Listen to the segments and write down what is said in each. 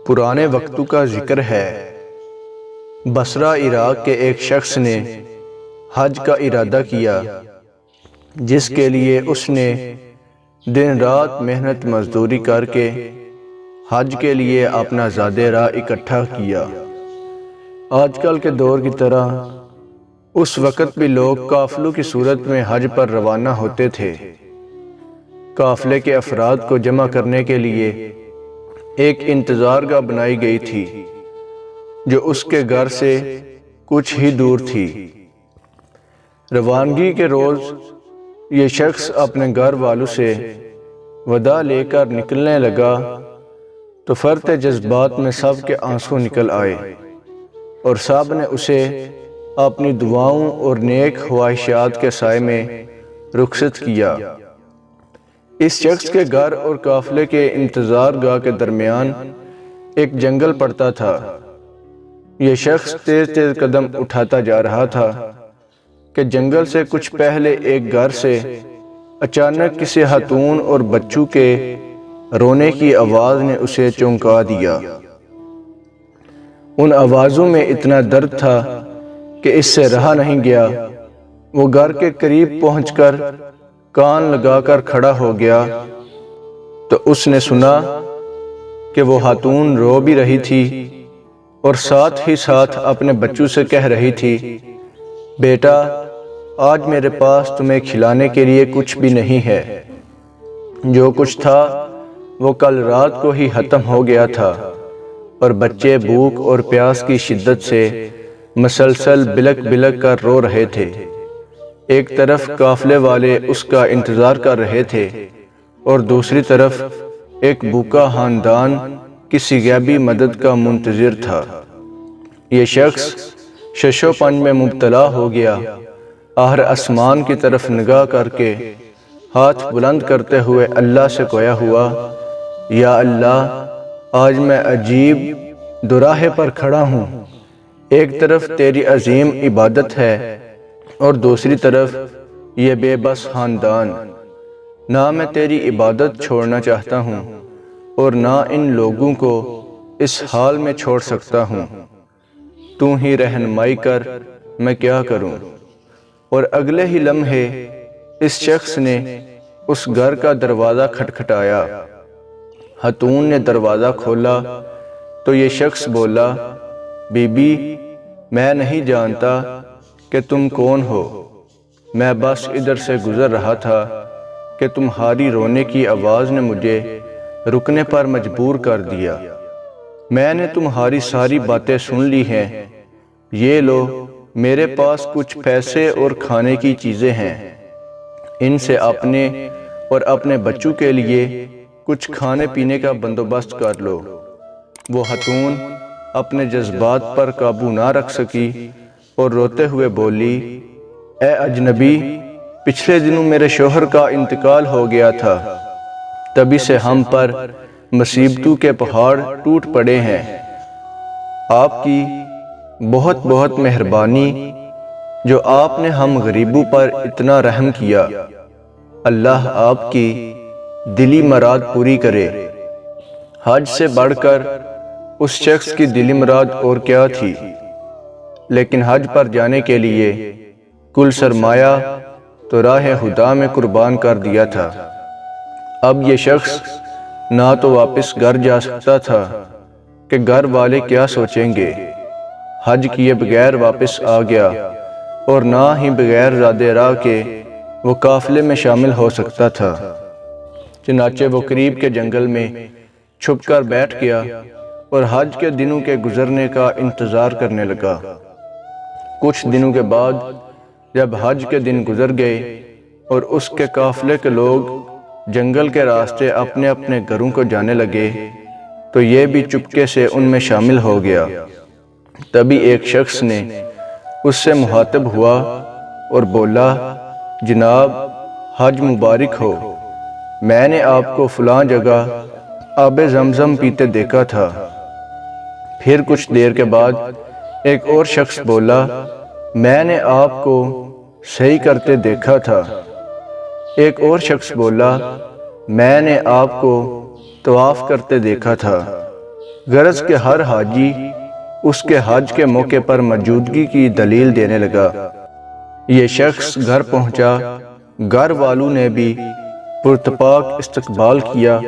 پرانے وقتوں کا ذکر ہے۔ بصرہ عراق کے ایک شخص نے حج کا ارادہ کیا، جس کے لیے اس نے دن رات محنت مزدوری کر کے حج کے لیے اپنا زاد راہ اکٹھا کیا۔ آج کل کے دور کی طرح اس وقت بھی لوگ قافلوں کی صورت میں حج پر روانہ ہوتے تھے۔ قافلے کے افراد کو جمع کرنے کے لیے ایک انتظار گاہ بنائی گئی تھی، جو اس کے گھر سے کچھ ہی دور تھی۔ روانگی کے روز یہ شخص اپنے گھر والوں سے وداع لے کر نکلنے لگا تو فرط جذبات میں سب کے آنسو نکل آئے، اور سب نے اسے اپنی دعاؤں اور نیک خواہشات کے سائے میں رخصت کیا۔ اس شخص کے گھر اور قافلے کے انتظار گاہ کے درمیان ایک جنگل پڑتا تھا۔ یہ شخص تیز تیز قدم اٹھاتا جا رہا تھا کہ جنگل سے کچھ پہلے ایک گھر سے اچانک کسی خاتون اور بچوں کے رونے کی آواز نے اسے چونکا دیا۔ ان آوازوں میں اتنا درد تھا کہ اس سے رہا نہیں گیا۔ وہ گھر کے قریب پہنچ کر کان لگا کر کھڑا ہو گیا تو اس نے سنا کہ وہ خاتون رو بھی رہی تھی اور ساتھ ہی ساتھ اپنے بچوں سے کہہ رہی تھی، بیٹا، آج میرے پاس تمہیں کھلانے کے لیے کچھ بھی نہیں ہے۔ جو کچھ تھا وہ کل رات کو ہی ختم ہو گیا تھا، اور بچے بھوک اور پیاس کی شدت سے مسلسل بلک بلک کر رو رہے تھے۔ ایک طرف قافلے والے اس کا انتظار کر رہے تھے اور دوسری طرف ایک بھوکا خاندان کسی غیبی مدد کا منتظر تھا۔ یہ شخص شش و پنج میں مبتلا ہو گیا۔ آخر آسمان کی طرف نگاہ کر کے ہاتھ بلند کرتے ہوئے اللہ سے گویا ہوا، یا اللہ، آج میں عجیب دوراہے پر کھڑا ہوں۔ ایک طرف تیری عظیم عبادت ہے اور دوسری طرف یہ بے بس خاندان۔ نہ میں تیری عبادت چھوڑنا چاہتا ہوں اور نہ ان لوگوں کو اس حال میں چھوڑ سکتا ہوں۔ تو ہی رہنمائی کر، میں کیا کروں؟ اور اگلے ہی لمحے اس شخص نے اس گھر کا دروازہ کھٹکھٹایا۔ خاتون نے دروازہ کھولا تو یہ شخص بولا، بی بی، میں نہیں جانتا کہ تم کون ہو۔ میں بس ادھر سے گزر رہا تھا کہ تمہاری رونے کی آواز نے مجھے رکنے پر مجبور کر دیا۔ میں نے تمہاری ساری باتیں سن لی ہیں۔ یہ لو، میرے پاس کچھ پیسے اور کھانے کی چیزیں ہیں، ان سے اپنے اور اپنے بچوں کے لیے کچھ کھانے پینے کا بندوبست کر لو۔ وہ خاتون اپنے جذبات پر قابو نہ رکھ سکی اور روتے ہوئے بولی، اے اجنبی، پچھلے دنوں میرے شوہر کا انتقال ہو گیا تھا، تبھی سے ہم پر مصیبتوں کے پہاڑ ٹوٹ پڑے ہیں۔ آپ کی بہت بہت مہربانی جو آپ نے ہم غریبوں پر اتنا رحم کیا۔ اللہ آپ کی دلی مراد پوری کرے۔ حج سے بڑھ کر اس شخص کی دلی مراد اور کیا تھی، لیکن حج پر جانے کے لیے کل سرمایہ تو راہ خدا میں قربان کر دیا تھا۔ اب یہ شخص نہ تو واپس گھر جا سکتا تھا کہ گھر والے کیا سوچیں گے۔ حج کیے بغیر واپس آ گیا اور نہ ہی بغیر زاد راہ کے وہ قافلے میں شامل ہو سکتا تھا۔ چنانچہ وہ قریب کے جنگل میں چھپ کر بیٹھ گیا اور حج کے دنوں کے گزرنے کا انتظار کرنے لگا۔ کچھ دنوں کے بعد جب حج کے دن گزر گئے اور اس کے قافلے کے لوگ جنگل کے راستے اپنے اپنے گھروں کو جانے لگے تو یہ بھی چپکے سے ان میں شامل ہو گیا۔ تبھی ایک شخص نے اس سے مخاطب ہوا اور بولا، جناب، حج مبارک ہو۔ میں نے آپ کو فلاں جگہ آب زمزم پیتے دیکھا تھا۔ پھر کچھ دیر کے بعد ایک اور شخص بولا، میں نے آپ کو صحیح کرتے دیکھا تھا۔ ایک اور شخص بولا، میں نے آپ کو طواف کرتے دیکھا تھا۔ غرض کہ ہر حاجی اس کے حج کے موقع پر موجودگی کی دلیل دینے لگا۔ یہ شخص گھر پہنچا، گھر والوں نے بھی پرتپاک استقبال کیا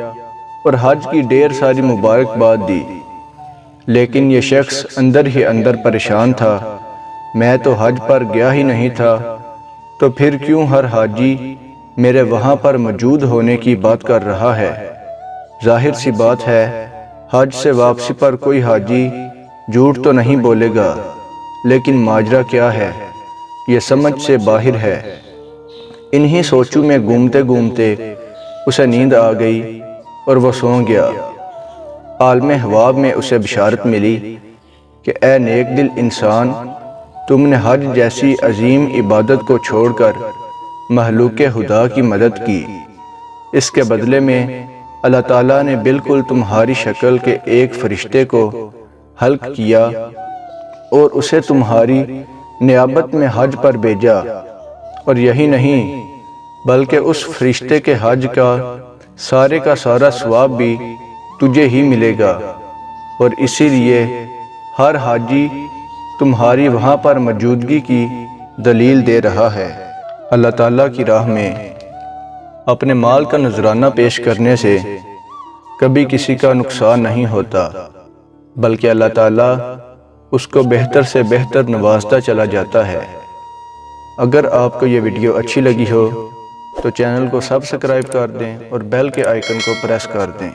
اور حج کی ڈھیر ساری مبارکباد دی، لیکن یہ شخص اندر ہی اندر پریشان تھا۔ میں تو حج پر گیا ہی نہیں تھا، تو پھر کیوں ہر حاجی میرے وہاں پر موجود ہونے کی بات کر رہا ہے؟ ظاہر سی بات ہے حج سے واپسی پر کوئی حاجی جھوٹ تو نہیں بولے گا، لیکن ماجرا کیا ہے یہ سمجھ سے باہر ہے۔ انہی سوچوں میں گھومتے گھومتے اسے نیند آ گئی اور وہ سو گیا۔ عالم حواب میں اسے بشارت ملی کہ اے نیک دل انسان، تم نے حج جیسی عظیم عبادت کو چھوڑ کر مخلوق خدا کی مدد کی۔ اس کے بدلے میں اللہ تعالیٰ نے بالکل تمہاری شکل کے ایک فرشتے کو خلق کیا اور اسے تمہاری نیابت میں حج پر بھیجا، اور یہی نہیں بلکہ اس فرشتے کے حج کا سارا ثواب بھی تجھے ہی ملے گا، اور اسی لیے ہر حاجی تمہاری وہاں پر موجودگی کی دلیل دے رہا ہے۔ اللہ تعالیٰ کی راہ میں اپنے مال کا نذرانہ پیش کرنے سے کبھی کسی کا نقصان نہیں ہوتا، بلکہ اللہ تعالیٰ اس کو بہتر سے بہتر نوازتا چلا جاتا ہے۔ اگر آپ کو یہ ویڈیو اچھی لگی ہو تو چینل کو سبسکرائب کر دیں اور بیل کے آئیکن کو پریس کر دیں۔